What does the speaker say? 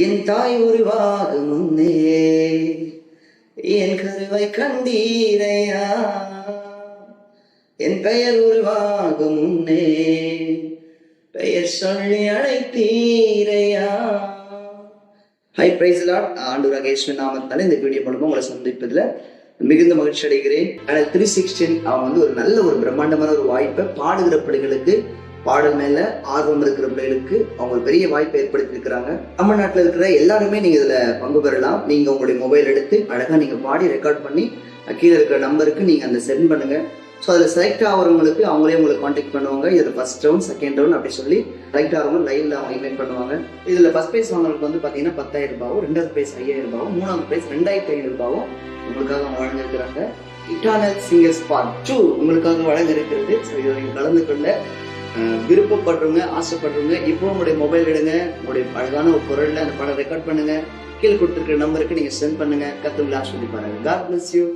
என் தாய் உருவாகும் முன்னே என் கருவை கண்டீரையா, என் பெயர் உருவாகும் முன்னே பெயர் சொல்லி அழைத்தீரையா. High price Lord. ஆண்டவராகிய இயேசுவின் நாமத்தால இந்த வீடியோ மூலமா உங்களை சந்திப்பதுல மிகுந்த மகிழ்ச்சி அடைகிறேன். ஆனால் 316 அவங்க ஒரு நல்ல ஒரு பிரம்மாண்டமான ஒரு வாய்ப்பை பாடுகிற பிள்ளைகளுக்கு, பாடல் மேல ஆர்வம் இருக்கிற பிள்ளைகளுக்கு அவங்க ஒரு பெரிய வாய்ப்பை ஏற்படுத்தி இருக்கிறாங்க. தமிழ்நாட்டில் இருக்கிற எல்லாருமே நீங்க இதுல பங்கு பெறலாம். நீங்க உங்களுடைய மொபைல் எடுத்து அழகா நீங்க பாடி ரெக்கார்ட் பண்ணி கீழே இருக்கிற நம்பருக்கு நீங்க அந்த சென்ட் பண்ணுங்க. ஸோ அதில் செலக்ட் ஆகிறவங்களுக்கு அவங்களே உங்களுக்கு காண்டாக்ட் பண்ணுவாங்க. இதில் ஃபர்ஸ்ட் ரவுண்ட், செகண்ட் ரவுண்ட் அப்படி சொல்லி செலக்ட் ஆகிறவங்க லைவ்ல அவங்க இன்வைட் பண்ணுவாங்க. இதில் ஃபர்ஸ்ட் ப்ரைஸ் வாங்குறதுக்கு வந்து பார்த்தீங்கன்னா 10,000 ரூபாயும், ரெண்டாவது ப்ரைஸ் 5,000 ரூபாயும், மூணாவது ப்ரைஸ் 2,500 ரூபாயும் உங்களுக்காக அவங்க வழங்க இருக்கிறாங்க. இட்டானல் சிங்கர்ஸ் பார்ட் 2 உங்களுக்காக வழங்க இருக்கிறது. ஸோ இதை நீங்கள் கலந்து கொள்ள விருப்பப்படுறவங்க, ஆசைப்படுறவங்க இப்போ உங்களுடைய மொபைல் எடுங்க, உங்களுடைய அழகான ஒரு குரல்ல அந்த படம் ரெக்கார்ட் பண்ணுங்க, கீழே கொடுத்துருக்கிற நம்பருக்கு நீங்க சென்ட் பண்ணுங்க. கர்த்தர் உங்களை ஆசீர்வதிப்பாராக. God bless you.